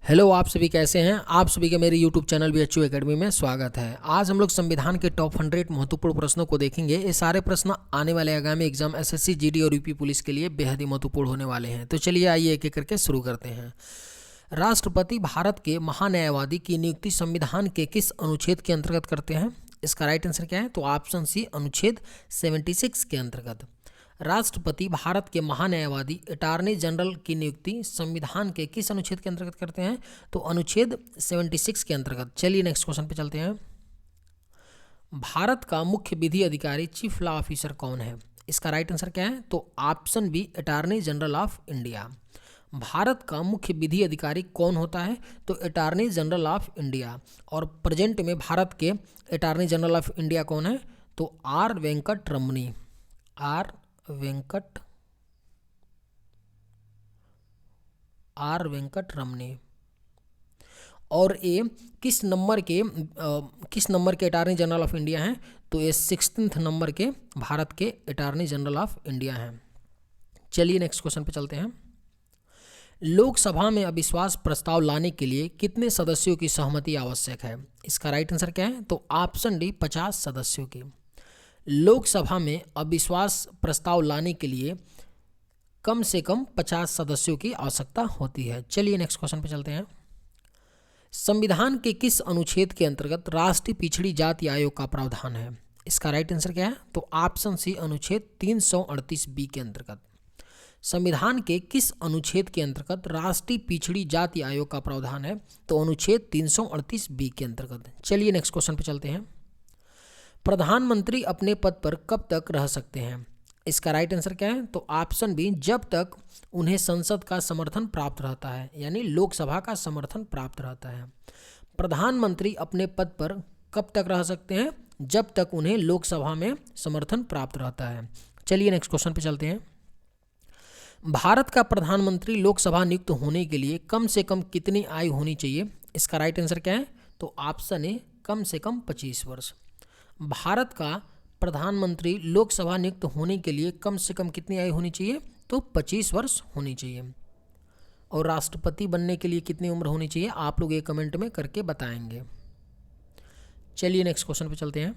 Hello, आप सभी कैसे हैं। आप सभी का मेरे यूट्यूब चैनल BHU एकेडमी में स्वागत है। आज हम लोग संविधान के टॉप 100 महत्वपूर्ण प्रश्नों को देखेंगे। ये सारे प्रश्न आने वाले आगामी एग्जाम SSC GD और UP पुलिस के लिए बेहद ही महत्वपूर्ण होने वाले हैं। तो चलिए आइए एक एक करके शुरू करते हैं। राष्ट्रपति भारत के महान्यायवादी की नियुक्ति संविधान के किस अनुच्छेद के अंतर्गत करते हैं? इसका राइट आंसर क्या है? तो ऑप्शन सी, अनुच्छेद 76 के अंतर्गत। राष्ट्रपति भारत के महान्यायवादी अटॉर्नी जनरल की नियुक्ति संविधान के किस अनुच्छेद के अंतर्गत करते हैं? तो अनुच्छेद 76 के अंतर्गत। चलिए नेक्स्ट क्वेश्चन पे चलते हैं। भारत का मुख्य विधि अधिकारी चीफ लॉ ऑफिसर कौन है? इसका राइट आंसर क्या है? तो option B, attorney general of India. Bharat का मुख्य विधि अधिकारी कौन होता है? तो अटॉर्नी जनरल ऑफ इंडिया। और प्रेजेंट में भारत के अटॉर्नी जनरल ऑफ इंडिया कौन है? तो आर वेंकट रमनी। आर वेंकट रमनी। और ये किस नंबर के अटॉर्नी जनरल ऑफ इंडिया हैं? तो ये 16th नंबर के भारत के अटॉर्नी जनरल ऑफ इंडिया हैं। चलिए नेक्स्ट क्वेश्चन पे चलते हैं। लोकसभा में अविश्वास प्रस्ताव लाने के लिए कितने सदस्यों की सहमति आवश्यक है? इसका राइट आंसर क्या है? तो ऑप्शन डी, 50 सदस्यों की। लोकसभा में अविश्वास प्रस्ताव लाने के लिए कम से कम 50 सदस्यों की आवश्यकता होती है। चलिए नेक्स्ट क्वेश्चन पे चलते हैं। संविधान के किस अनुच्छेद के अंतर्गत राष्ट्रीय पिछड़ी जाति आयोग का प्रावधान है? इसका राइट आंसर क्या है? तो ऑप्शन सी, अनुच्छेद 338B के अंतर्गत। संविधान के किस अनुच्छेद के अंतर्गत राष्ट्रीय पिछड़ी जाति आयोग का प्रावधान है? तो अनुच्छेद 338B के अंतर्गत। चलिए नेक्स्ट क्वेश्चन पे चलते हैं। प्रधानमंत्री अपने पद पर कब तक रह सकते हैं? इसका राइट आंसर क्या है? तो ऑप्शन बी, जब तक उन्हें संसद का समर्थन प्राप्त रहता है, यानी लोकसभा का समर्थन प्राप्त रहता है। प्रधानमंत्री अपने पद पर कब तक रह सकते हैं? जब तक उन्हें लोकसभा में समर्थन प्राप्त रहता है। चलिए नेक्स्ट क्वेश्चन पे चलते हैं। भारत का प्रधानमंत्री लोकसभा नियुक्त होने के लिए कम से कम कितनी आयु होनी चाहिए? इसका राइट आंसर क्या है? तो ऑप्शन ए, कम से कम 25 वर्ष। भारत का प्रधानमंत्री लोकसभा नियुक्त होने के लिए कम से कम कितनी आयु होनी चाहिए? तो 25 वर्ष होनी चाहिए। और राष्ट्रपति बनने के लिए कितनी उम्र होनी चाहिए? आप लोग ये कमेंट में करके बताएंगे। चलिए नेक्स्ट क्वेश्चन पे चलते हैं।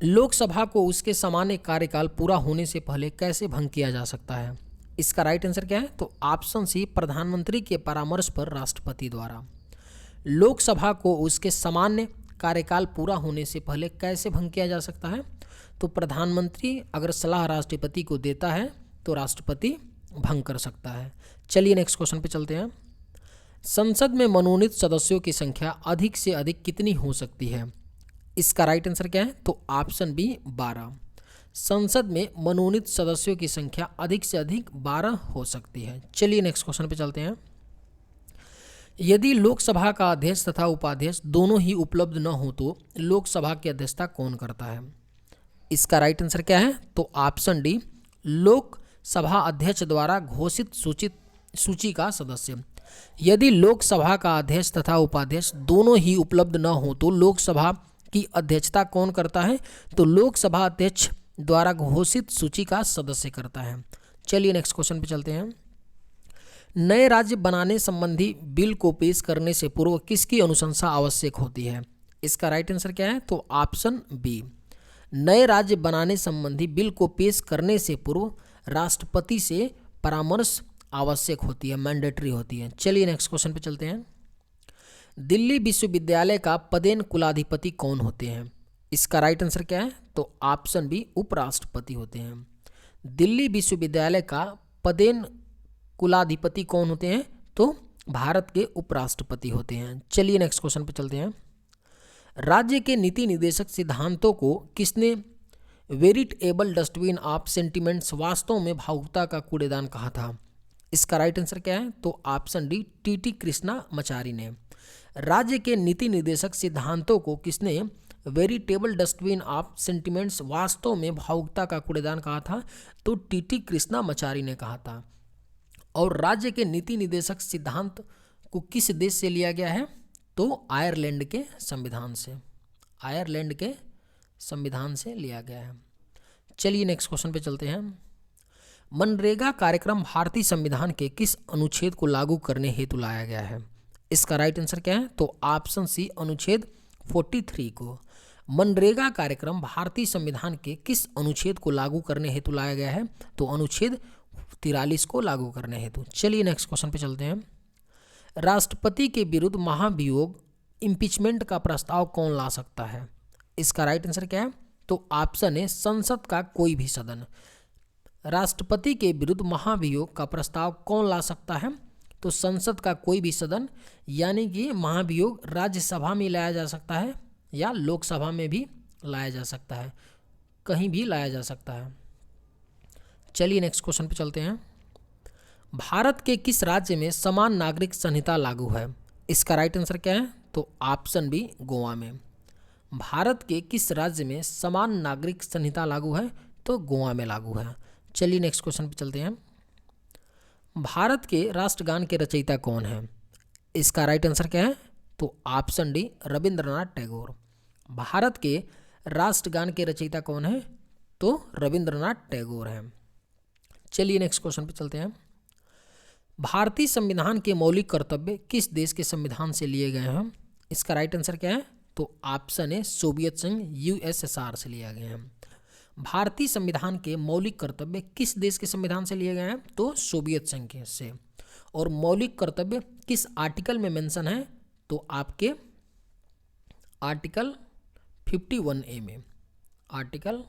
लोकसभा को उसके सामान्य कार्यकाल पूरा होने से पहले कैसे भंग किया जा सकता है? इसका राइट आंसर क्या है? तो ऑप्शन सी, प्रधानमंत्री के परामर्श पर राष्ट्रपति द्वारा। लोकसभा को उसके सामान्य कार्यकाल पूरा होने से पहले कैसे भंग किया जा सकता है? तो प्रधानमंत्री अगर सलाह राष्ट्रपति को देता है तो राष्ट्रपति भंग कर सकता है। चलिए नेक्स्ट क्वेश्चन पे चलते हैं। संसद में मनोनीत सदस्यों की संख्या अधिक से अधिक कितनी हो सकती है? इसका राइट आंसर क्या है? तो ऑप्शन बी, 12। संसद में मनोनीत सदस्यों की संख्या अधिक से अधिक 12 हो सकती है। चलिए नेक्स्ट क्वेश्चन पे चलते हैं। यदि लोकसभा का अध्यक्ष तथा उपाध्यक्ष दोनों ही उपलब्ध न हो तो लोकसभा की अध्यक्षता कौन करता है? इसका राइट आंसर क्या है? तो ऑप्शन डी, लोकसभा अध्यक्ष द्वारा घोषित सूची का सदस्य। यदि लोकसभा का अध्यक्ष तथा उपाध्यक्ष दोनों ही उपलब्ध न हो तो लोकसभा की अध्यक्षता कौन करता है? तो लोकसभा अध्यक्ष द्वारा घोषित सूची का सदस्य करता है। चलिए नेक्स्ट क्वेश्चन पे चलते हैं। नए राज्य बनाने संबंधी बिल को पेश करने से पूर्व किसकी अनुशंसा आवश्यक होती है? इसका राइट आंसर क्या है? तो ऑप्शन बी, नए राज्य बनाने संबंधी बिल को पेश करने से पूर्व राष्ट्रपति से परामर्श आवश्यक होती है, मैंडेटरी होती है। चलिए नेक्स्ट क्वेश्चन पे चलते हैं। दिल्ली विश्वविद्यालय का पदेन कुलाधिपति कौन होते हैं? इसका राइट आंसर क्या है? तो ऑप्शन बी, उपराष्ट्रपति होते हैं। दिल्ली विश्वविद्यालय का पदेन कुलाधिपति कौन होते हैं? तो भारत के उपराष्ट्रपति होते हैं। चलिए नेक्स्ट क्वेश्चन पे चलते हैं। राज्य के नीति निर्देशक सिद्धांतों को किसने वेरिटेबल डस्टबिन ऑफ सेंटिमेंट्स, वास्तव में भावुकता का कूड़ेदान कहा था? इसका राइट आंसर क्या है? तो ऑप्शन डी, टी कृष्णामाचारी ने। राज्य के नीति निर्देशक सिद्धांतों को किसने वेरिटेबल डस्टबिन ऑफ सेंटिमेंट्स, वास्तव में भावुकता का कूड़ेदान कहा था? तो टी कृष्णामाचारी ने कहा था। और राज्य के नीति निर्देशक सिद्धांत को किस देश से लिया गया है? तो आयरलैंड के संविधान से लिया गया है। चलिए नेक्स्ट क्वेश्चन पे चलते हैं। मनरेगा कार्यक्रम भारतीय संविधान के किस अनुच्छेद को लागू करने हेतु लाया गया है? इसका राइट आंसर क्या है? तो ऑप्शन सी अनुच्छेद 43 को। मनरेगा कार्यक्रम भारतीय संविधान के किस अनुच्छेद को लागू करने हेतु लाया गया है? तो अनुच्छेद 43 को लागू करने हेतु। चलिए नेक्स्ट क्वेश्चन पे चलते हैं। राष्ट्रपति के विरुद्ध महाभियोग इम्पीचमेंट का प्रस्ताव कौन ला सकता है? इसका राइट आंसर क्या है? तो ऑप्शन ए संसद का कोई भी सदन। राष्ट्रपति के विरुद्ध महाभियोग का प्रस्ताव कौन ला सकता है? तो संसद का कोई भी सदन, यानी कि महाभियोग राज्यसभा में लाया जा सकता है या लोकसभा में भी लाया जा सकता है, कहीं भी लाया जा सकता है। चलिए नेक्स्ट क्वेश्चन पे चलते हैं। भारत के किस राज्य में समान नागरिक संहिता लागू है? इसका राइट आंसर क्या है? तो ऑप्शन बी गोवा में। भारत के किस राज्य में समान नागरिक संहिता लागू है? तो गोवा में लागू है। चलिए नेक्स्ट क्वेश्चन पे चलते हैं। भारत के राष्ट्रगान के रचयिता कौन है? इसका राइट आंसर क्या है? तो ऑप्शन डी रविंद्रनाथ टैगोर। भारत के राष्ट्रगान के रचयिता कौन है? तो रविंद्रनाथ टैगोर हैं। चलिए नेक्स्ट क्वेश्चन पे चलते हैं। भारतीय संविधान के मौलिक कर्तव्य किस देश के संविधान से लिए गए हैं? इसका राइट आंसर क्या है? तो ऑप्शन ए सोवियत संघ यूएसएसआर से लिया गए हैं। भारतीय संविधान के मौलिक कर्तव्य किस देश के संविधान से लिए गए हैं? तो सोवियत संघ से। और मौलिक कर्तव्य किस आर्टिकल में मेंशन है? तो आपके आर्टिकल 51A में, आर्टिकल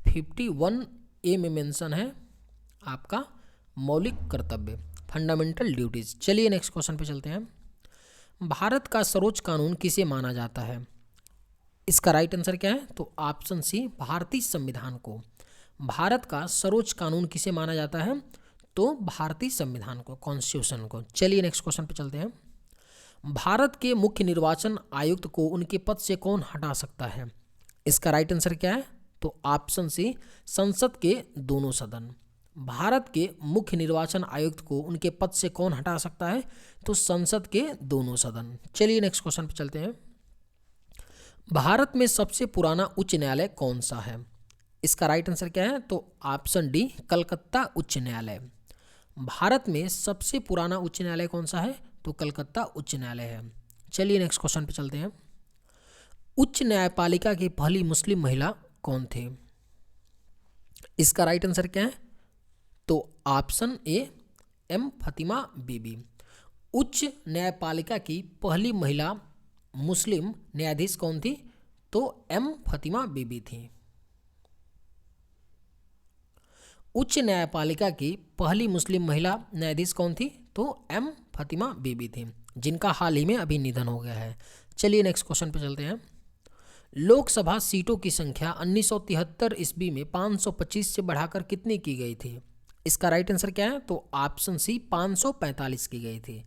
51A में मेंशन है आपका मौलिक कर्तव्य, फंडामेंटल ड्यूटीज। चलिए नेक्स्ट क्वेश्चन पे चलते हैं। भारत का सर्वोच्च कानून किसे माना जाता है? इसका राइट आंसर क्या है? तो ऑप्शन सी भारतीय संविधान को। भारत का सर्वोच्च कानून किसे माना जाता है? तो भारतीय संविधान को, कॉन्स्टिट्यूशन को। चलिए नेक्स्ट क्वेश्चन पे चलते हैं। भारत के मुख्य निर्वाचन आयुक्त को उनके पद से कौन हटा सकता है? इसका राइट आंसर क्या है? तो ऑप्शन सी संसद के दोनों सदन। भारत के मुख्य निर्वाचन आयुक्त को उनके पद से कौन हटा सकता है? तो संसद के दोनों सदन। चलिए नेक्स्ट क्वेश्चन पे चलते हैं। भारत में सबसे पुराना उच्च न्यायालय कौन सा है? इसका राइट आंसर क्या है? तो ऑप्शन डी कलकत्ता उच्च न्यायालय। भारत में सबसे पुराना उच्च न्यायालय कौन सा है? तो कलकत्ता उच्च न्यायालय है। चलिए नेक्स्ट क्वेश्चन पे चलते हैं। उच्च न्यायपालिका की पहली मुस्लिम महिला कौन थे? इसका राइट आंसर क्या है? तो ऑप्शन ए एम फतिमा बीबी। उच्च न्यायपालिका की पहली महिला मुस्लिम न्यायाधीश कौन थी? तो एम फतिमा बीबी थी। उच्च न्यायपालिका की पहली मुस्लिम महिला न्यायाधीश कौन थी? तो एम फतिमा बीबी थी, जिनका हाल ही में अभी निधन हो गया है। चलिए नेक्स्ट क्वेश्चन पे चलते हैं। लोकसभा सीटों की संख्या 1973 ईस्वी में 525 से बढ़ाकर कितनी की गई थी? इसका राइट आंसर क्या है? तो ऑप्शन सी 545 की गई थी।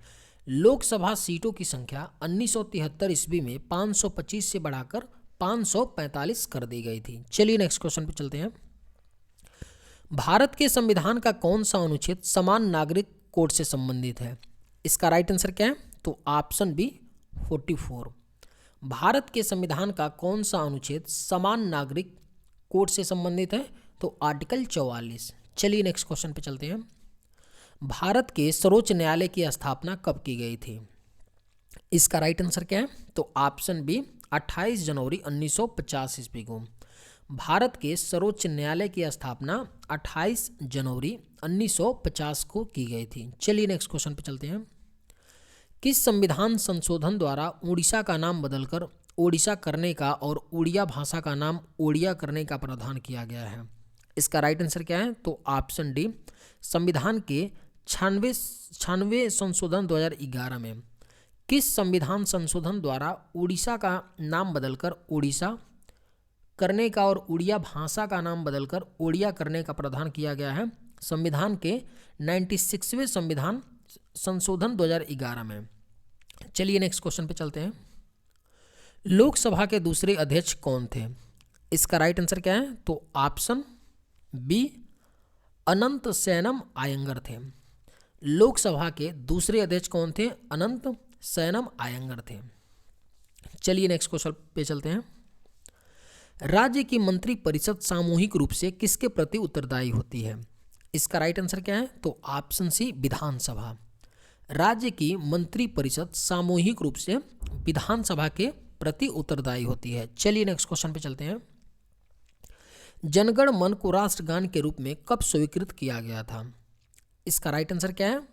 लोकसभा सीटों की संख्या 1973 ईस्वी में 525 से बढ़ाकर 545 कर दी गई थी। चलिए नेक्स्ट क्वेश्चन पे चलते हैं। भारत के संविधान का कौन सा अनुच्छेद समान नागरिक कोड से संबंधित है? इसका राइट आंसर क्या है? तो ऑप्शन बी 44। भारत के संविधान का कौन सा अनुच्छेद समान नागरिक कोड से संबंधित है? तो आर्टिकल 44। चलिए नेक्स्ट क्वेश्चन पे चलते हैं। भारत के सर्वोच्च न्यायालय की स्थापना कब की गई थी? इसका राइट आंसर क्या है? तो ऑप्शन बी 28 जनवरी 1950 ईस्वी को। भारत के सर्वोच्च न्यायालय की स्थापना 28 जनवरी 1950 को की गई थी। चलिए नेक्स्ट क्वेश्चन पे चलते हैं। किस संविधान संशोधन द्वारा उड़ीसा का नाम बदलकर ओडिशा करने का और उड़िया भाषा का नाम ओडिया करने का प्रावधान किया गया है? इसका राइट आंसर क्या है? तो ऑप्शन डी संविधान के 96वें संशोधन 2011 में। किस संविधान संशोधन द्वारा उड़ीसा का नाम बदलकर ओडिशा करने का और उड़िया भाषा का नाम बदलकर ओडिया करने का प्रावधान किया गया है? संविधान के 96वें संविधान संशोधन 2011 में। चलिए नेक्स्ट क्वेश्चन पे चलते हैं। लोकसभा के दूसरे अध्यक्ष कौन थे? इसका राइट आंसर क्या है? तो ऑप्शन बी अनंत सैनम आयंगर थे। लोकसभा के दूसरे अध्यक्ष कौन थे? अनंत सैनम आयंगर थे। चलिए नेक्स्ट क्वेश्चन पे चलते हैं। राज्य की मंत्री परिषद सामूहिक रूप से किसके प्रति उत्तरदायी होती है? इसका राइट आंसर क्या है? तो ऑप्शन सी विधानसभा। राज्य की मंत्रिपरिषद सामूहिक रूप से विधानसभा के प्रति उत्तरदायी होती है। चलिए नेक्स्ट क्वेश्चन पे चलते हैं। जनगण मन को राष्ट्रगान के रूप में कब स्वीकृत किया गया था? इसका राइट आंसर क्या है?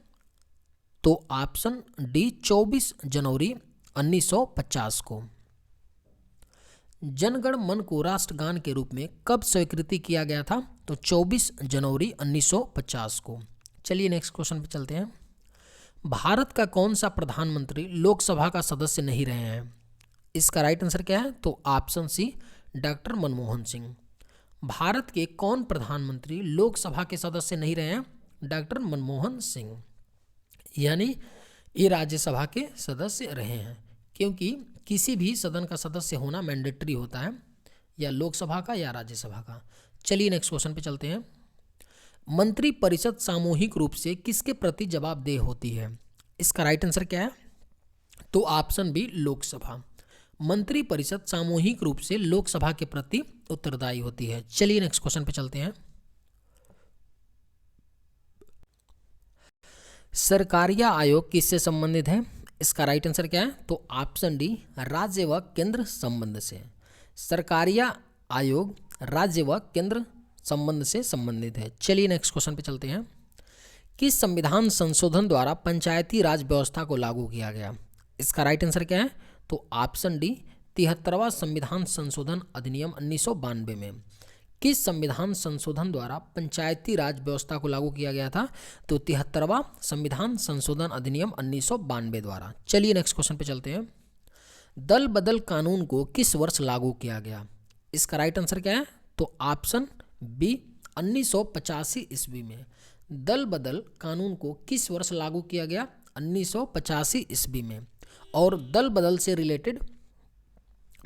तो ऑप्शन डी 24 जनवरी 1950 को। जनगण मन को राष्ट्रगान के रूप में कब स्वीकृति किया गया था? तो 24 जनवरी 1950 को। चलिए नेक्स्ट क्वेश्चन पे चलते हैं। भारत का कौन सा प्रधानमंत्री लोकसभा का सदस्य नहीं रहे हैं? इसका राइट आंसर क्या है? तो option C doctor Manmohan Singh. Bharat के कौन प्रधानमंत्री लोकसभा के सदस्य नहीं रहे हैं? डॉक्टर मनमोहन सिंह। यानी ये राज्यसभा के सदस्य रहे हैं, क्योंकि किसी भी सदन का सदस्य होना मैंडेटरी होता है, या लोकसभा का या राज्यसभा का। चलिए नेक्स्ट क्वेश्चन पे चलते हैं। मंत्रिपरिषद सामूहिक रूप से किसके प्रति जवाबदेह होती है? इसका राइट आंसर क्या है? तो ऑप्शन बी लोकसभा। मंत्रिपरिषद सामूहिक रूप से लोकसभा के प्रति उत्तरदायी होती है। चलिए नेक्स्ट क्वेश्चन पे चलते हैं। सरकारिया आयोग किससे संबंधित है? इसका राइट आंसर क्या है? तो ऑप्शन डी राज्य व केंद्र संबंध से। सरकारिया आयोग राज्य व केंद्र संबंध से संबंधित है। चलिए नेक्स्ट क्वेश्चन पे चलते हैं। किस संविधान संशोधन द्वारा पंचायती राज व्यवस्था को लागू किया गया? इसका राइट आंसर क्या है? तो ऑप्शन डी 73वां संविधान संशोधन अधिनियम 1992 में। किस संविधान संशोधन द्वारा पंचायती राज व्यवस्था को लागू किया गया था? तो 73वां संविधान संशोधन अधिनियम 1992 द्वारा। चलिए नेक्स्ट क्वेश्चन पे चलते हैं। दल बदल कानून को किस वर्ष लागू किया गया? इसका राइट आंसर क्या है? तो ऑप्शन बी 1985 ईस्वी में। दल बदल कानून को किस वर्ष लागू किया गया? 1985 ईस्वी में। और दल बदल से रिलेटेड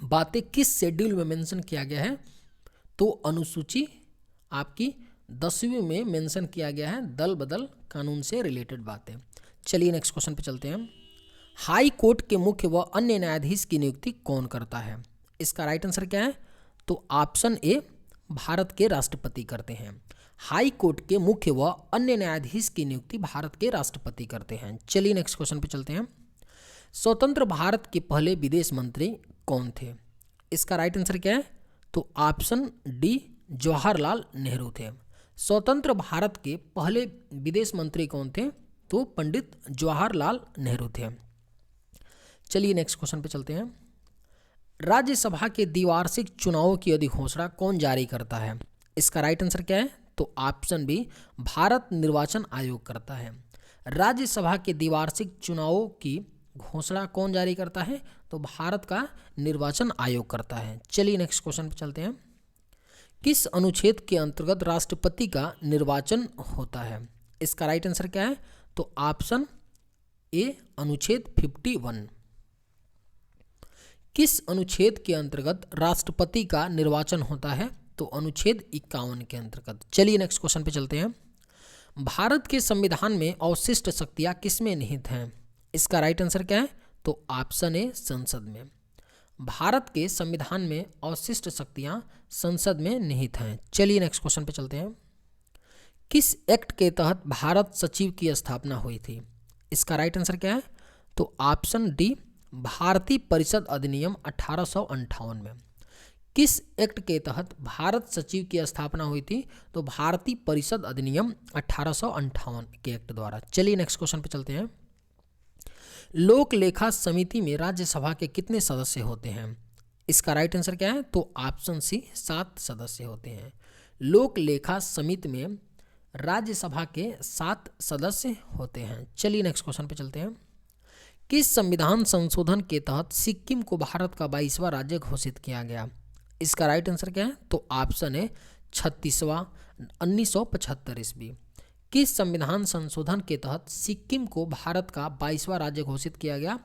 बातें किस शेड्यूल में मेंशन किया गया है? तो अनुसूची आपकी 10वीं में मेंशन किया गया है दल बदल कानून से रिलेटेड बातें। चलिए नेक्स्ट क्वेश्चन पे चलते हैं। हाई कोर्ट के मुख्य व अन्य न्यायाधीश की नियुक्ति कौन करता है? इसका राइट आंसर क्या है? तो ऑप्शन ए भारत के राष्ट्रपति करते हैं। हाई कोर्ट के मुख्य व अन्य न्यायाधीश की नियुक्ति भारत के राष्ट्रपति करते हैं। चलिए नेक्स्ट क्वेश्चन पे चलते हैं। स्वतंत्र भारत के पहले विदेश मंत्री कौन थे? इसका राइट आंसर क्या है? तो ऑप्शन डी जवाहरलाल नेहरू थे। स्वतंत्र भारत के पहले विदेश मंत्री कौन थे? तो पंडित जवाहरलाल नेहरू थे। चलिए नेक्स्ट क्वेश्चन पे चलते हैं। राज्यसभा के द्विवार्षिक चुनावों की अधिघोषणा कौन जारी करता है? इसका राइट आंसर क्या है? तो ऑप्शन बी भारत निर्वाचन आयोग करता है। राज्यसभा के द्विवार्षिक चुनावों की घोषणा कौन जारी करता है? तो भारत का निर्वाचन आयोग करता है। चलिए नेक्स्ट क्वेश्चन पे चलते हैं। किस अनुच्छेद के अंतर्गत राष्ट्रपति का निर्वाचन होता है? इसका राइट आंसर क्या है? तो ऑप्शन ए अनुच्छेद 51। किस अनुच्छेद के अंतर्गत राष्ट्रपति का निर्वाचन होता है? तो अनुच्छेद 51 के अंतर्गत। चलिए नेक्स्ट क्वेश्चन पे चलते हैं। भारत के संविधान में अवशिष्ट शक्तियां किसमें निहित हैं? इसका राइट आंसर क्या है? तो ऑप्शन ए संसद में। भारत के संविधान में अवशिष्ट शक्तियां संसद में निहित हैं। चलिए नेक्स्ट क्वेश्चन पे चलते हैं। किस एक्ट के तहत भारत सचिव की स्थापना हुई थी? इसका राइट आंसर क्या है? तो ऑप्शन डी भारतीय परिषद अधिनियम 1858 में। किस एक्ट के तहत भारत सचिव की स्थापना हुई थी? तो भारतीय परिषद अधिनियम 1858 के एक्ट द्वारा। चलिए नेक्स्ट क्वेश्चन पे चलते हैं। लोक लेखा समिति में राज्यसभा के कितने सदस्य होते हैं? इसका राइट आंसर क्या है? तो ऑप्शन सी 7 सदस्य होते हैं। लोक लेखा समिति में राज्यसभा के 7 सदस्य होते हैं। चलिए नेक्स्ट क्वेश्चन पे चलते हैं। किस संविधान संशोधन के तहत सिक्किम को भारत का 22वां राज्य घोषित किया गया? इसका राइट आंसर क्या है? तो ऑप्शन है 36वां 1975 ईस्वी। किस संविधान संशोधन के तहत सिक्किम को भारत का 22वां राज्य घोषित किया गया?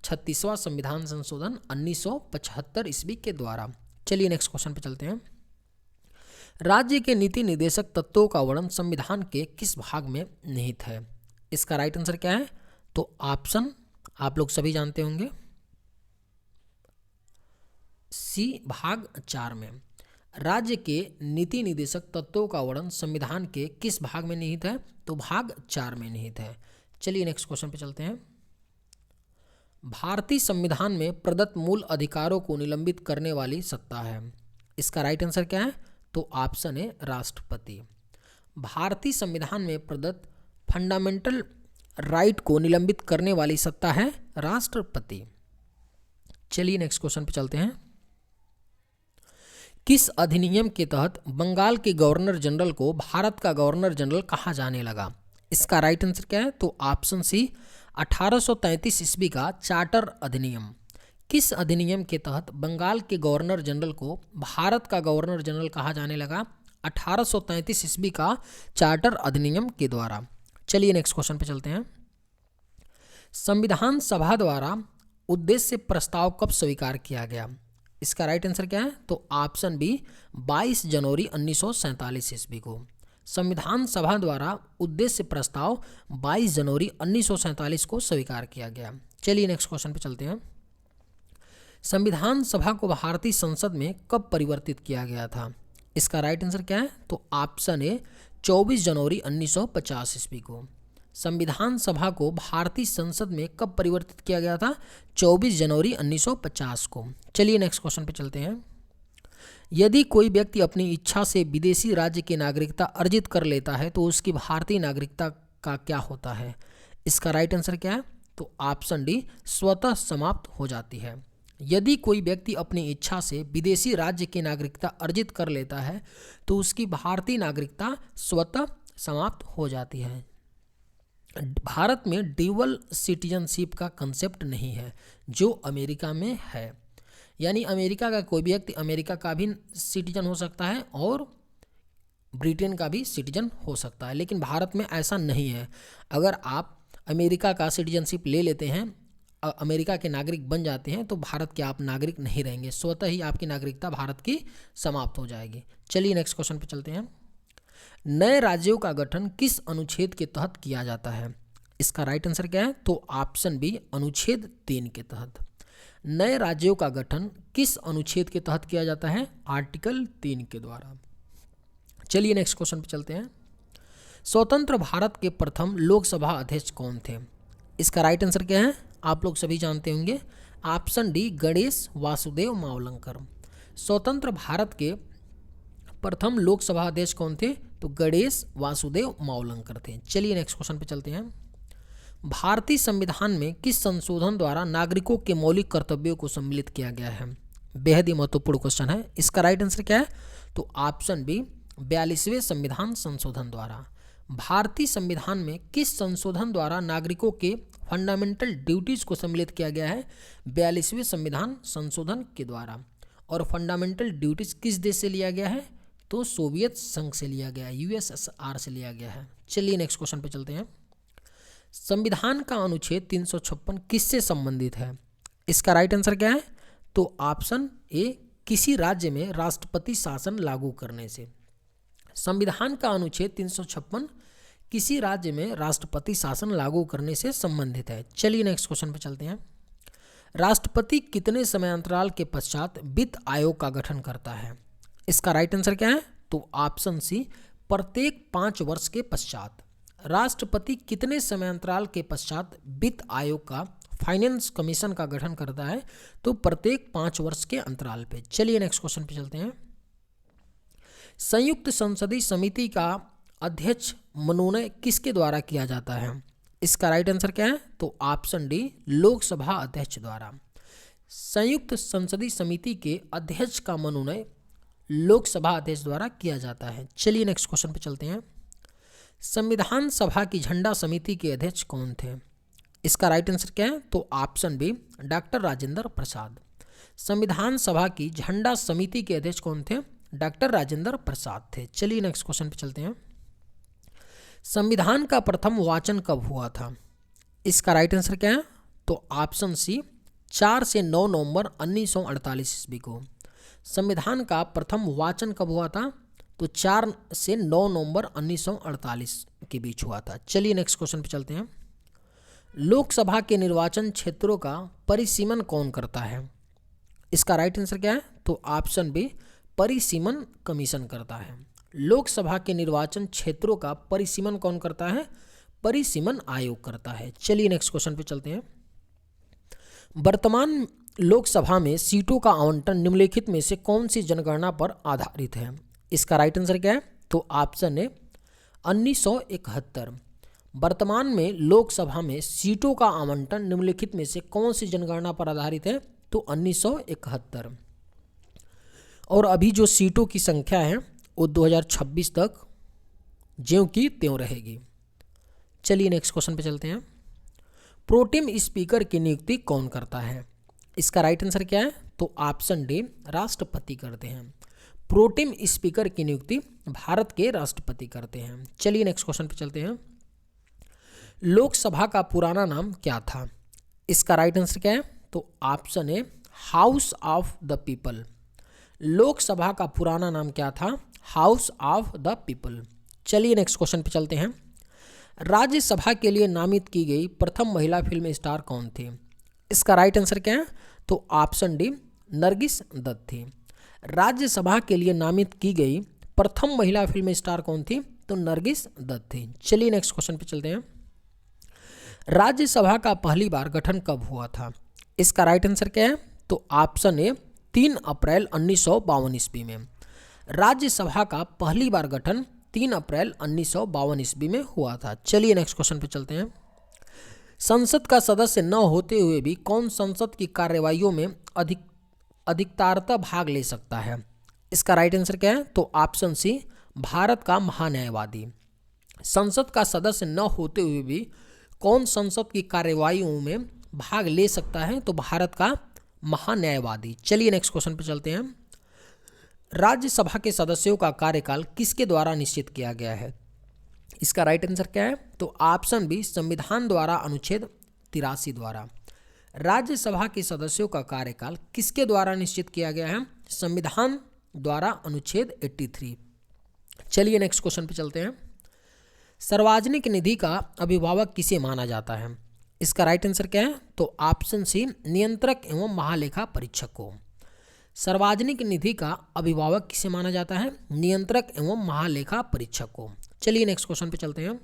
36वां संविधान संशोधन 1975 ईस्वी के द्वारा। चलिए नेक्स्ट क्वेश्चन पे चलते हैं। राज्य के नीति निर्देशक तत्वों का वर्णन संविधान के किस भाग में निहित है? इसका राइट आंसर क्या है? तो ऑप्शन आप लोग सभी जानते होंगे, सी भाग 4 में। राज्य के नीति निदेशक तत्वों का वर्णन संविधान के किस भाग में निहित है? तो भाग 4 में निहित है। चलिए नेक्स्ट क्वेश्चन पे चलते हैं। भारतीय संविधान में प्रदत्त मूल अधिकारों को निलंबित करने वाली सत्ता है। इसका राइट आंसर क्या है? तो ऑप्शन है राष्ट्रपति। भारतीय संविधान में प्रदत्त फंडामेंटल राइट को निलंबित करने वाली सत्ता है राष्ट्रपति। चलिए नेक्स्ट क्वेश्चन पे चलते हैं। किस अधिनियम के तहत बंगाल के गवर्नर जनरल को भारत का गवर्नर जनरल कहा जाने लगा? इसका राइट आंसर क्या है? तो ऑप्शन सी 1833 ईस्वी का चार्टर अधिनियम। किस अधिनियम के तहत बंगाल के गवर्नर जनरल को भारत का गवर्नर जनरल कहा जाने लगा? 1833 ईस्वी का चार्टर अधिनियम के द्वारा। चलिए नेक्स्ट क्वेश्चन पे चलते हैं। संविधान सभा द्वारा उद्देश्य प्रस्ताव कब स्वीकार किया गया? इसका राइट आंसर क्या है? तो ऑप्शन बी 22 जनवरी 1947 ईस्वी को। संविधान सभा द्वारा उद्देश्य प्रस्ताव 22 जनवरी 1947 को स्वीकार किया गया। चलिए नेक्स्ट क्वेश्चन पे चलते हैं। संविधान सभा को भारतीय संसद में कब परिवर्तित किया गया था? इसका राइट आंसर क्या है? तो ऑप्शन ए 24 जनवरी 1950 ईस्वी को। संविधान सभा को भारतीय संसद में कब परिवर्तित किया गया था? 24 जनवरी 1950 को। चलिए नेक्स्ट क्वेश्चन पे चलते हैं। यदि कोई व्यक्ति अपनी इच्छा से विदेशी राज्य की नागरिकता अर्जित कर लेता है तो उसकी भारतीय नागरिकता का क्या होता है? इसका राइट आंसर क्या है? तो ऑप्शन डी स्वतः समाप्त हो जाती है। यदि कोई व्यक्ति अपनी इच्छा से विदेशी राज्य की नागरिकता अर्जित कर लेता है तो उसकी भारतीय नागरिकता स्वतः समाप्त हो जाती है। भारत में ड्यूअल सिटीजनशिप का कंसेप्ट नहीं है जो अमेरिका में है। यानी अमेरिका का कोई भी व्यक्ति अमेरिका का भी सिटीजन हो सकता है और ब्रिटेन का भी सिटीजन हो सकता है, लेकिन भारत में ऐसा नहीं है। अगर आप अमेरिका का सिटीजनशिप ले लेते हैं, अमेरिका के नागरिक बन जाते हैं, तो भारत के आप नागरिक नहीं रहेंगे, स्वतः ही आपकी नागरिकता भारत की समाप्त हो जाएगी। चलिए नेक्स्ट क्वेश्चन पे चलते हैं। नए राज्यों का गठन किस अनुच्छेद के तहत किया जाता है? इसका राइट आंसर क्या है? तो ऑप्शन बी अनुच्छेद 3 के तहत। नए राज्यों का गठन किस अनुच्छेद के तहत किया जाता है? आर्टिकल 3 के द्वारा। चलिए नेक्स्ट क्वेश्चन पे चलते हैं। स्वतंत्र भारत के प्रथम लोकसभा अध्यक्ष कौन थे? इसका राइट आंसर क्या है? आप लोग सभी जानते होंगे, ऑप्शन डी गणेश वासुदेव मावलंकर। स्वतंत्र भारत के प्रथम लोकसभा अध्यक्ष कौन थे? तो गणेश वासुदेव मावलंकर थे। चलिए नेक्स्ट क्वेश्चन पे चलते हैं। भारतीय संविधान में किस संशोधन द्वारा नागरिकों के मौलिक कर्तव्यों को सम्मिलित किया गया है? बेहद ही महत्वपूर्ण क्वेश्चन है। इसका राइट आंसर क्या है? तो ऑप्शन बी 42वें संविधान संशोधन द्वारा। भारतीय संविधान में किस संशोधन द्वारा नागरिकों के फंडामेंटल ड्यूटीज को सम्मिलित किया गया है? 42वें संविधान संशोधन के द्वारा। और फंडामेंटल ड्यूटीज किस देश से लिया गया है? तो सोवियत संघ से लिया गया है, यूएसएसआर से लिया गया है। चलिए नेक्स्ट क्वेश्चन पे चलते हैं। संविधान का अनुच्छेद 356 किससे संबंधित है? इसका राइट आंसर क्या है? तो ऑप्शन ए किसी राज्य में राष्ट्रपति शासन लागू करने से। संविधान का अनुच्छेद 356 किसी राज्य में राष्ट्रपति शासन लागू करने से संबंधित है। चलिए नेक्स्ट क्वेश्चन पे चलते हैं। राष्ट्रपति कितने समय अंतराल के पश्चात वित्त आयोग का गठन करता है? इसका राइट आंसर क्या है? तो ऑप्शन सी प्रत्येक 5 वर्ष के पश्चात। राष्ट्रपति कितने समय अंतराल के पश्चात वित्त आयोग का फाइनेंस कमीशन का गठन करता है? तो प्रत्येक 5 वर्ष के अंतराल पे। चलिए नेक्स्ट क्वेश्चन पे चलते हैं। संयुक्त संसदीय समिति का अध्यक्ष मनोनय किसके द्वारा किया जाता है? इसका राइट आंसर क्या है? तो ऑप्शन डी लोकसभा अध्यक्ष द्वारा। संयुक्त संसदीय समिति के अध्यक्ष का मनोनय लोकसभा अध्यक्ष द्वारा किया जाता है। चलिए नेक्स्ट क्वेश्चन पे चलते हैं। संविधान सभा की झंडा समिति के अध्यक्ष कौन थे? इसका राइट आंसर क्या है? तो option B doctor Rajendra Prasad. संविधान सभा की झंडा समिति के अध्यक्ष कौन थे? डॉक्टर राजेंद्र प्रसाद थे। चलिए नेक्स्ट क्वेश्चन पे चलते हैं। संविधान का प्रथम वाचन कब हुआ था? इसका राइट आंसर क्या है? तो ऑप्शन सी 4 से 9 नवंबर 1948 ईस्वी को। संविधान का प्रथम वाचन कब हुआ था? तो 4 से 9 नवंबर 1948 के बीच हुआ था। चलिए नेक्स्ट क्वेश्चन पे चलते हैं। लोकसभा के निर्वाचन क्षेत्रों का परिसीमन कौन करता है? इसका राइट आंसर क्या है? तो ऑप्शन बी परिसीमन कमीशन करता है। लोकसभा के निर्वाचन क्षेत्रों का परिसीमन कौन करता है? परिसीमन आयोग करता है। चलिए नेक्स्ट क्वेश्चन पे चलते हैं। वर्तमान लोकसभा में सीटों का आवंटन निम्नलिखित में से कौन सी जनगणना पर आधारित है? इसका राइट आंसर क्या है? तो ऑप्शन है 1971। वर्तमान में लोकसभा में सीटों का आवंटन निम्नलिखित में से कौन सी जनगणना पर आधारित है? तो 1971। और अभी जो सीटों की संख्या है वो 2026 तक ज्यों की त्यों रहेगी। चलिए नेक्स्ट क्वेश्चन पे चलते हैं। प्रोटेम स्पीकर की नियुक्ति कौन करता है? इसका राइट आंसर क्या है? तो ऑप्शन डी, राष्ट्रपति करते हैं। प्रोटेम स्पीकर की नियुक्ति भारत के राष्ट्रपति करते हैं। चलिए नेक्स्ट क्वेश्चन पे चलते हैं। लोकसभा का पुराना नाम क्या था? इसका राइट आंसर क्या है? तो ऑप्शन है house of the people. Lok Sabha का पुराना नाम क्या था? House of the people. चलिए नेक्स्ट क्वेश्चन पे चलते हैं। राज्यसभा के लिए नामित की गई प्रथम महिला फिल्म स्टार कौन थी? इसका राइट आंसर क्या है? तो ऑप्शन डी, नरगिस दत्त थी। राज्यसभा के लिए नामित की गई प्रथम महिला फिल्म स्टार कौन थी? तो नरगिस दत्त थी। चलिए नेक्स्ट क्वेश्चन पे चलते हैं। राज्यसभा का पहली बार गठन कब हुआ था? इसका राइट आंसर क्या है? तो ऑप्शन ए, 3 अप्रैल 1952 ईस्वी में। राज्यसभा का पहली बार गठन 3 अप्रैल 1952 ईस्वी में हुआ था। चलिए नेक्स्ट क्वेश्चन पे चलते हैं। संसद का सदस्य न होते हुए भी कौन संसद की कार्यवाहियों में अधिकतरता भाग ले सकता है? इसका राइट आंसर क्या है? तो ऑप्शन सी, भारत का महान्यायवादी। संसद का सदस्य न होते हुए भी कौन संसद की कार्यवाहियों में भाग ले सकता है? तो भारत का महान्यायवादी। चलिए नेक्स्ट क्वेश्चन पे चलते हैं। राज्यसभा के सदस्यों का कार्यकाल किसके द्वारा निश्चित किया गया है? इसका राइट आंसर क्या है? तो ऑप्शन बी, संविधान द्वारा अनुच्छेद 83 द्वारा। राज्यसभा के सदस्यों का कार्यकाल किसके द्वारा निश्चित किया गया है? संविधान द्वारा अनुच्छेद 83। चलिए नेक्स्ट क्वेश्चन पे चलते हैं। सार्वजनिक निधि का अभिभावक किसे माना जाता है? इसका राइट आंसर क्या है? तो ऑप्शन सी, नियंत्रक एवं महालेखा परीक्षक को। सार्वजनिक निधि का अभिभावक किसे माना जाता है? नियंत्रक एवं महालेखा परीक्षक को। चलिए नेक्स्ट क्वेश्चन पे चलते हैं।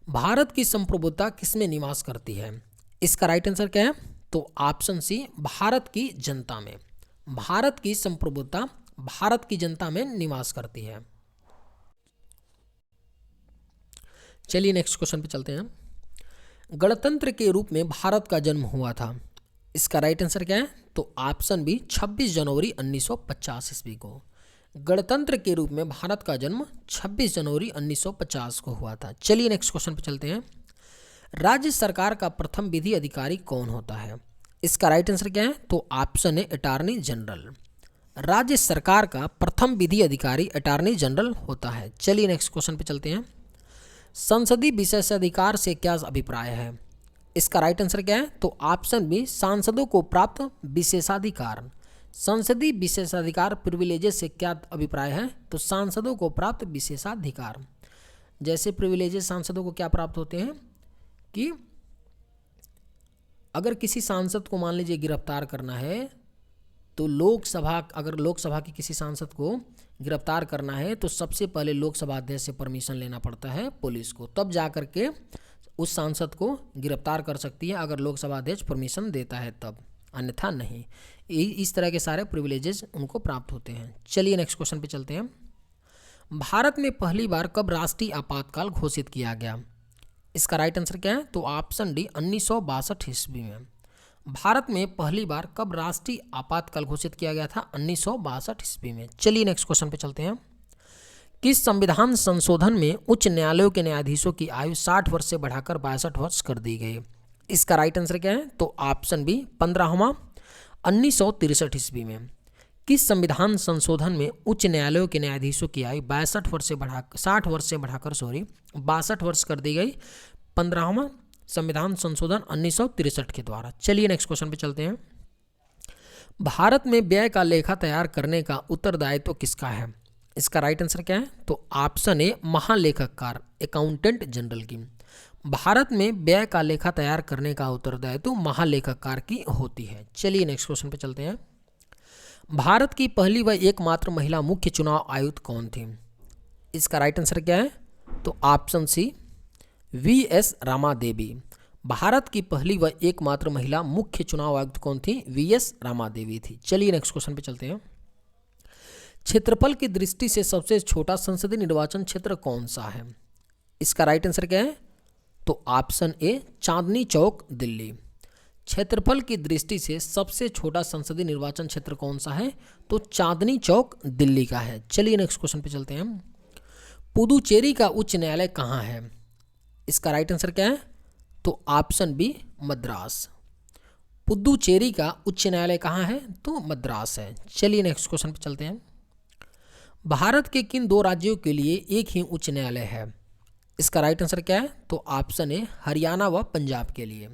भारत की संप्रभुता किसमें निवास करती है? इसका राइट आंसर क्या है? तो ऑप्शन सी, भारत की जनता में। भारत की संप्रभुता भारत की जनता में निवास करती है। चलिए नेक्स्ट क्वेश्चन पे चलते हैं। गणतंत्र के रूप में भारत का जन्म हुआ था। इसका राइट आंसर क्या है? तो ऑप्शन बी, 26 जनवरी 1950 ईस्वी को। गणतंत्र के रूप में भारत का जन्म 26 जनवरी 1950 को हुआ था। चलिए नेक्स्ट क्वेश्चन पे चलते हैं। राज्य सरकार का प्रथम विधि अधिकारी कौन होता है? इसका राइट आंसर क्या है? तो ऑप्शन है अटॉर्नी जनरल। राज्य सरकार का प्रथम विधि अधिकारी अटॉर्नी जनरल होता है। चलिए नेक्स्ट क्वेश्चन पे चलते हैं। संसदीय विशेषाधिकार से क्या अभिप्राय है? इसका राइट आंसर क्या है? तो ऑप्शन बी, सांसदों को प्राप्त विशेषाधिकार। संसदीय विशेषाधिकार प्रिविलेजेस से क्या अभिप्राय है? तो सांसदों को प्राप्त विशेषाधिकार। जैसे प्रिविलेजेस सांसदों को क्या प्राप्त होते हैं कि अगर किसी सांसद को मान लीजिए गिरफ्तार करना है तो अगर लोकसभा के किसी सांसद को गिरफ्तार करना है तो सबसे पहले लोकसभा अध्यक्ष से परमिशन लेना पड़ता है पुलिस को, तब जा कर के उस सांसद को गिरफ्तार कर सकती है अगर लोकसभा अध्यक्ष परमिशन देता है तब, अन्यथा नहीं। इस तरह के सारे प्रिविलेजेस उनको प्राप्त होते हैं। चलिए नेक्स्ट क्वेश्चन पे चलते हैं। भारत में पहली बार कब राष्ट्रीय आपातकाल घोषित किया गया? इसका राइट आंसर क्या है? तो ऑप्शन डी, 1962 ईस्वी में। भारत में पहली बार कब राष्ट्रीय आपातकाल घोषित किया गया था? 1962 ईस्वी में। चलिए नेक्स्ट क्वेश्चन पे चलते हैं। किस संविधान संशोधन में उच्च न्यायालयों के न्यायाधीशों की आयु 60 वर्ष से बढ़ाकर 62 वर्ष कर दी गई? इसका राइट आंसर क्या है? तो ऑप्शन बी, 15वां 1963 ईस्वी में। किस संविधान संशोधन में उच्च न्यायालयों के न्यायाधीशों की आयु 60 वर्ष से बढ़ाकर 62 वर्ष कर दी गई? 15वां संविधान संशोधन 1963 के द्वारा। चलिए नेक्स्ट क्वेश्चन पे चलते हैं। भारत में व्यय का लेखा तैयार करने का उत्तरदायित्व किसका है? इसका राइट आंसर क्या है? तो ऑप्शन ए, महालेखाकार अकाउंटेंट जनरल की। भारत में व्यय का लेखा तैयार करने का उत्तरदायित्व महालेखाकार की होती है। चलिए नेक्स्ट क्वेश्चन पे चलते हैं। भारत की पहली व एकमात्र महिला मुख्य चुनाव आयुक्त कौन थी? इसका राइट आंसर क्या है? तो ऑप्शन सी वी.एस. रामा देवी। भारत की पहली व एकमात्र महिला मुख्य चुनाव आयुक्त कौन थी? वी.एस. रामा देवी थी। चलिए नेक्स्ट क्वेश्चन पे चलते हैं। क्षेत्रफल की दृष्टि से सबसे छोटा संसदीय निर्वाचन क्षेत्र कौन सा है? इसका राइट आंसर क्या है? तो ऑप्शन ए चांदनी चौक दिल्ली। क्षेत्रफल की दृष्टि से सबसे छोटा संसदीय निर्वाचन क्षेत्र कौन सा है? तो चांदनी चौक दिल्ली का है। चलिए नेक्स्ट क्वेश्चन पे चलते हैं। पुदुचेरी का उच्च न्यायालय कहाँ है? इसका राइट आंसर क्या है? तो ऑप्शन बी मद्रास। पुदुचेरी का उच्च न्यायालय कहाँ है? तो मद्रास है। चलिए नेक्स्ट क्वेश्चन पे चलते हैं। भारत के किन दो राज्यों के लिए एक ही उच्च न्यायालय है? इसका राइट आंसर क्या है? तो ऑप्शन ए हरियाणा व पंजाब के लिए।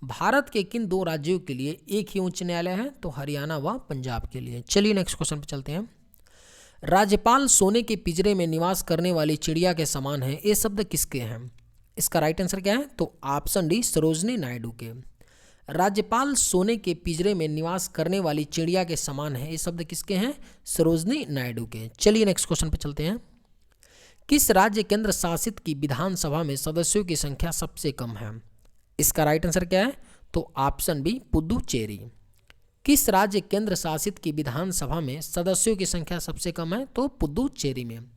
भारत के किन दो राज्यों के लिए एक ही उच्च न्यायालय है? तो हरियाणा व पंजाब के लिए। चलिए नेक्स्ट क्वेश्चन पे चलते हैं। राज्यपाल सोने के पिंजरे में निवास करने वाली चिड़िया के समान है, ये शब्द किसके हैं? इसका राइट आंसर क्या है? तो ऑप्शन डी सरोजनी नायडू के। राज्यपाल सोने के पिंजरे में निवास करने वाली चिड़िया के समान है, ये शब्द किसके हैं? सरोजनी नायडू के। चलिए नेक्स्ट क्वेश्चन पे चलते हैं। किस राज्य केंद्र शासित की विधानसभा में सदस्यों की संख्या सबसे कम है? इसका राइट आंसर क्या है? तो ऑप्शन बी पुदुचेरी। किस राज्य केंद्र शासित की विधानसभा में सदस्यों की संख्या सबसे कम है? तो पुदुचेरी में।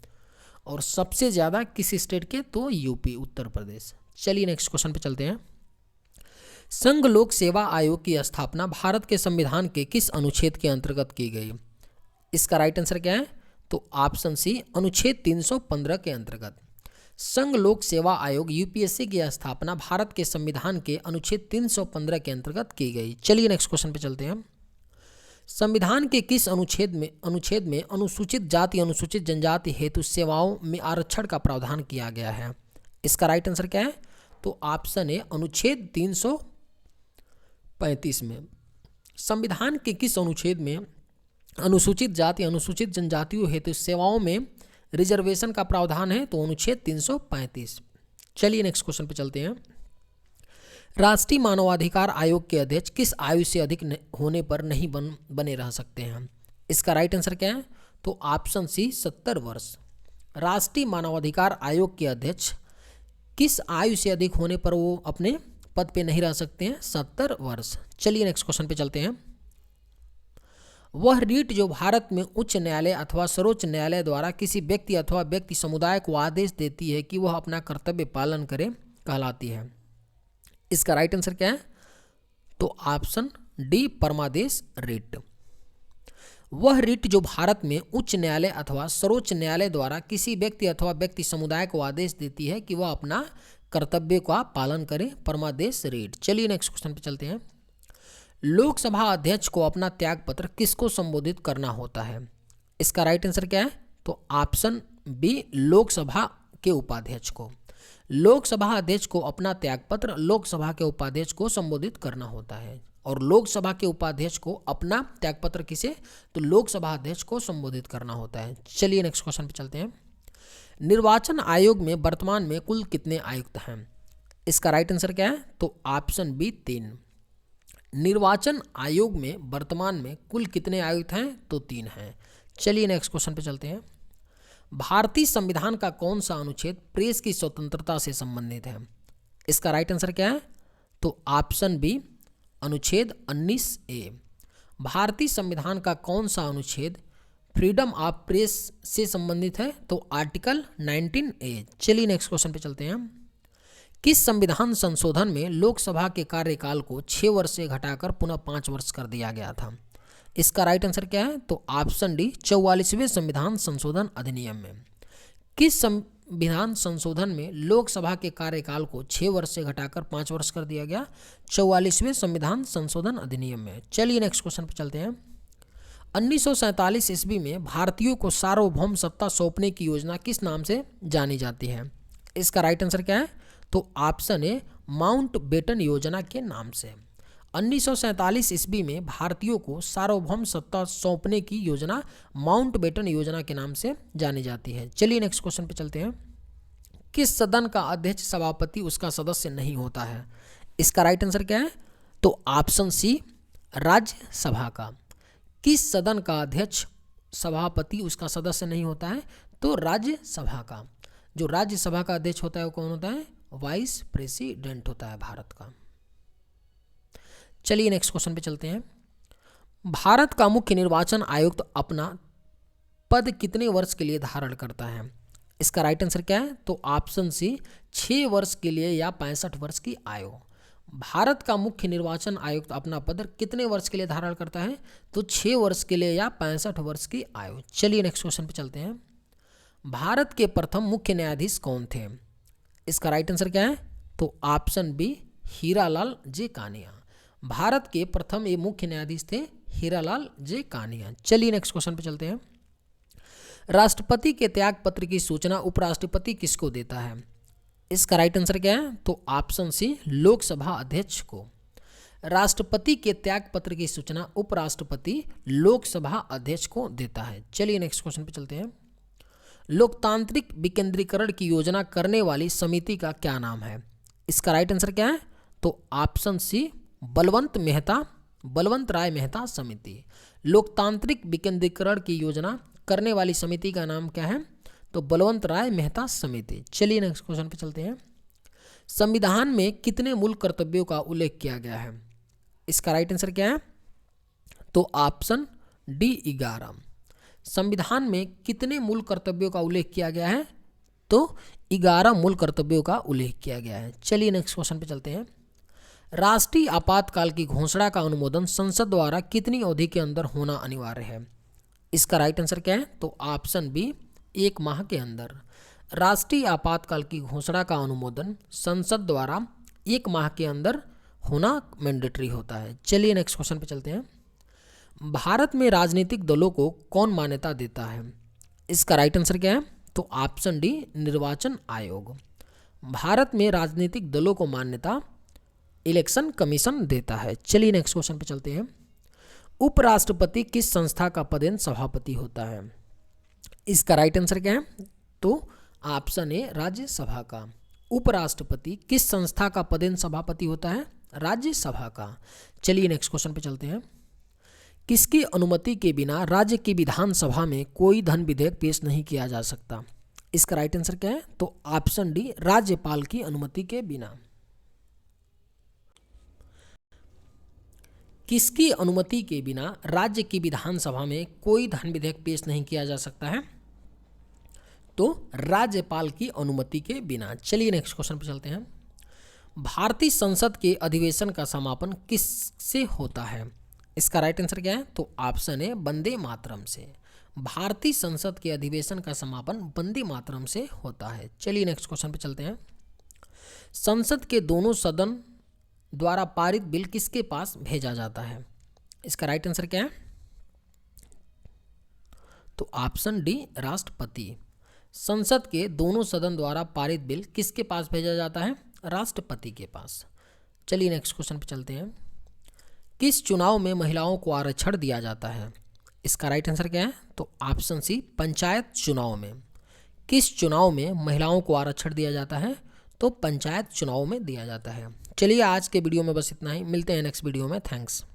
और सबसे ज़्यादा किस स्टेट के? तो यूपी उत्तर प्रदेश। चलिए नेक्स्ट क्वेश्चन पे चलते हैं। संघ लोक सेवा आयोग की स्थापना भारत के संविधान के किस अनुच्छेद के अंतर्गत की गई? इसका राइट आंसर क्या है? तो ऑप्शन सी अनुच्छेद 315 के अंतर्गत। संघ लोक सेवा आयोग यूपीएससी की स्थापना भारत के संविधान के अनुच्छेद 315 के अंतर्गत की गई। चलिए नेक्स्ट क्वेश्चन पे चलते हैं। संविधान के किस अनुच्छेद में अनुसूचित जाति अनुसूचित जनजाति हेतु सेवाओं में आरक्षण का प्रावधान किया गया है? इसका राइट आंसर क्या है? तो ऑप्शन ए अनुच्छेद 335 में। संविधान के किस अनुच्छेद में अनुसूचित जाति अनुसूचित जनजातियों हेतु सेवाओं में रिजर्वेशन का प्रावधान है? तो अनुच्छेद 335। चलिए नेक्स्ट क्वेश्चन पे चलते हैं। राष्ट्रीय मानवाधिकार आयोग के अध्यक्ष किस आयु से अधिक होने पर नहीं बने रह सकते हैं? इसका राइट आंसर क्या है? तो ऑप्शन सी 70 वर्ष। राष्ट्रीय मानवाधिकार आयोग के अध्यक्ष किस आयु से अधिक होने पर वो अपने पद पे नहीं रह सकते हैं? 70 वर्ष। चलिए नेक्स्ट क्वेश्चन पे चलते हैं। वह रीट जो भारत में उच्च न्यायालय अथवा सर्वोच्च न्यायालय द्वारा किसी व्यक्ति अथवा व्यक्ति समुदाय को आदेश देती है कि वह अपना कर्तव्य पालन करे, कहलाती है? इसका राइट आंसर क्या है? तो ऑप्शन डी परमादेश रीट। वह रीट जो भारत में उच्च न्यायालय अथवा सर्वोच्च न्यायालय द्वारा किसी व्यक्ति अथवा व्यक्ति समुदाय को आदेश देती है कि वह अपना कर्तव्य का पालन करे, परमादेश रीट। चलिए नेक्स्ट क्वेश्चन पे चलते हैं। लोकसभा अध्यक्ष को अपना त्यागपत्र किसको संबोधित करना होता है? इसका राइट आंसर क्या है? तो ऑप्शन बी लोकसभा के उपाध्यक्ष को। लोकसभा अध्यक्ष को अपना त्यागपत्र लोकसभा के उपाध्यक्ष को संबोधित करना होता है। और लोकसभा के उपाध्यक्ष को अपना त्यागपत्र किसे? तो लोकसभा अध्यक्ष को संबोधित करना होता है। चलिए नेक्स्ट क्वेश्चन पे चलते हैं। निर्वाचन आयोग में वर्तमान में कुल कितने आयुक्त हैं? इसका राइट आंसर क्या है? तो ऑप्शन बी 3। निर्वाचन आयोग में वर्तमान में कुल कितने आयुक्त हैं? तो 3 हैं। चलिए नेक्स्ट क्वेश्चन पे चलते हैं। भारतीय संविधान का कौन सा अनुच्छेद प्रेस की स्वतंत्रता से संबंधित है? इसका राइट आंसर क्या है? तो ऑप्शन बी अनुच्छेद 19A। भारतीय संविधान का कौन सा अनुच्छेद फ्रीडम ऑफ प्रेस से संबंधित है? तो आर्टिकल 19A। चलिए नेक्स्ट क्वेश्चन पे चलते हैं। किस संविधान संशोधन में लोकसभा के कार्यकाल को 6 वर्ष से घटाकर पुनः 5 वर्ष कर दिया गया था? इसका राइट आंसर क्या है? तो ऑप्शन डी 44वें संविधान संशोधन अधिनियम में। किस संविधान संशोधन में लोकसभा के कार्यकाल को 6 वर्ष से घटाकर 5 वर्ष कर दिया गया? 44वें संविधान संशोधन अधिनियम में। चलिए नेक्स्ट क्वेश्चन पर चलते हैं। 1947 ईस्वी में भारतीयों को सार्वभौम सत्ता सौंपने की योजना किस नाम से जानी जाती है? इसका राइट आंसर क्या है? तो ऑप्शन ए माउंटबेटन योजना के नाम से। 1947 ईस्वी में भारतीयों को सार्वभौम सत्ता सौंपने की योजना माउंटबेटन योजना के नाम से जानी जाती है। चलिए नेक्स्ट क्वेश्चन पे चलते हैं। किस सदन का अध्यक्ष सभापति उसका सदस्य नहीं होता है? इसका राइट आंसर क्या है? तो ऑप्शन सी राज्यसभा का। किस सदन का अध्यक्ष सभापति उसका सदस्य नहीं होता है? तो राज्यसभा का। जो राज्यसभा का अध्यक्ष होता है वो कौन होता है? वाइस प्रेसिडेंट होता है भारत का। चलिए नेक्स्ट क्वेश्चन पे चलते हैं। भारत का मुख्य निर्वाचन आयुक्त अपना पद कितने वर्ष के लिए धारण करता है? इसका राइट आंसर क्या है? तो ऑप्शन सी 6 वर्ष के लिए या 65 वर्ष की आयु। भारत का मुख्य निर्वाचन आयुक्त अपना पद कितने वर्ष के लिए धारण करता है? तो 6 वर्ष के लिए या 65 वर्ष की आयु। चलिए नेक्स्ट क्वेश्चन पे चलते हैं। भारत के प्रथम मुख्य न्यायाधीश कौन थे? इसका राइट आंसर क्या है? तो ऑप्शन बी हीरालाल जे कानिया। भारत के प्रथम ये मुख्य न्यायाधीश थे हीरालाल जे कानिया। चलिए नेक्स्ट क्वेश्चन पे चलते हैं। राष्ट्रपति के त्याग पत्र की सूचना उपराष्ट्रपति किसको देता है? इसका राइट आंसर क्या है? तो ऑप्शन सी लोकसभा अध्यक्ष को। राष्ट्रपति के त्याग पत्र की सूचना उपराष्ट्रपति लोकसभा अध्यक्ष को देता है। चलिए नेक्स्ट क्वेश्चन पे चलते हैं। लोकतांत्रिक विकेंद्रीकरण की योजना करने वाली समिति का क्या नाम है? इसका राइट आंसर क्या है? तो ऑप्शन सी बलवंत राय मेहता समिति। लोकतांत्रिक विकेंद्रीकरण की योजना करने वाली समिति का नाम क्या है? तो बलवंत राय मेहता समिति। चलिए नेक्स्ट क्वेश्चन पे चलते हैं। संविधान में कितने मूल कर्तव्यों का उल्लेख किया गया है? इसका राइट आंसर क्या है? तो ऑप्शन डी 11। संविधान में कितने मूल कर्तव्यों का उल्लेख किया गया है? तो 11 मूल कर्तव्यों का उल्लेख किया गया है। चलिए नेक्स्ट क्वेश्चन पे चलते हैं। राष्ट्रीय आपातकाल की घोषणा का अनुमोदन संसद द्वारा कितनी अवधि के अंदर होना अनिवार्य है? इसका राइट आंसर क्या है? तो ऑप्शन बी 1 माह के अंदर। राष्ट्रीय आपातकाल की घोषणा का अनुमोदन संसद द्वारा 1 माह के अंदर होना मैंडेटरी होता है। चलिए नेक्स्ट क्वेश्चन पे चलते हैं। भारत में राजनीतिक दलों को कौन मान्यता देता है? इसका राइट आंसर क्या है? तो ऑप्शन डी निर्वाचन आयोग। भारत में राजनीतिक दलों को मान्यता इलेक्शन कमीशन देता है। चलिए नेक्स्ट क्वेश्चन पे चलते हैं। उपराष्ट्रपति किस संस्था का पदेन सभापति होता है? इसका राइट आंसर क्या है? तो ऑप्शन ए राज्यसभा का। उपराष्ट्रपति किस संस्था का पदेन सभापति होता है? राज्यसभा का। चलिए नेक्स्ट क्वेश्चन पे चलते हैं। किसकी अनुमति के बिना राज्य की विधानसभा में कोई धन विधेयक पेश नहीं किया जा सकता? इसका राइट आंसर क्या है? तो ऑप्शन डी राज्यपाल की अनुमति के बिना। किसकी अनुमति के बिना राज्य की विधानसभा में कोई धन विधेयक पेश नहीं किया जा सकता है? तो राज्यपाल की अनुमति के बिना। चलिए नेक्स्ट क्वेश्चन पर चलते हैं। भारतीय संसद के अधिवेशन का समापन किससे होता है? इसका राइट आंसर क्या है? तो ऑप्शन ए वंदे मातरम से। भारतीय संसद के अधिवेशन का समापन वंदे मातरम से होता है। चलिए नेक्स्ट क्वेश्चन पे चलते हैं। संसद के दोनों सदन द्वारा पारित बिल किसके पास भेजा जाता है? इसका राइट आंसर क्या है? तो ऑप्शन डी राष्ट्रपति। संसद के दोनों सदन द्वारा पारित बिल किसके पास भेजा जाता है? राष्ट्रपति के पास। चलिए नेक्स्ट क्वेश्चन पे चलते हैं। किस चुनाव में महिलाओं को आरक्षण दिया जाता है? इसका राइट आंसर क्या है? तो ऑप्शन सी पंचायत चुनाव में। किस चुनाव में महिलाओं को आरक्षण दिया जाता है? तो पंचायत चुनाव में दिया जाता है। चलिए आज के वीडियो में बस इतना ही। मिलते हैं नेक्स्ट वीडियो में। थैंक्स।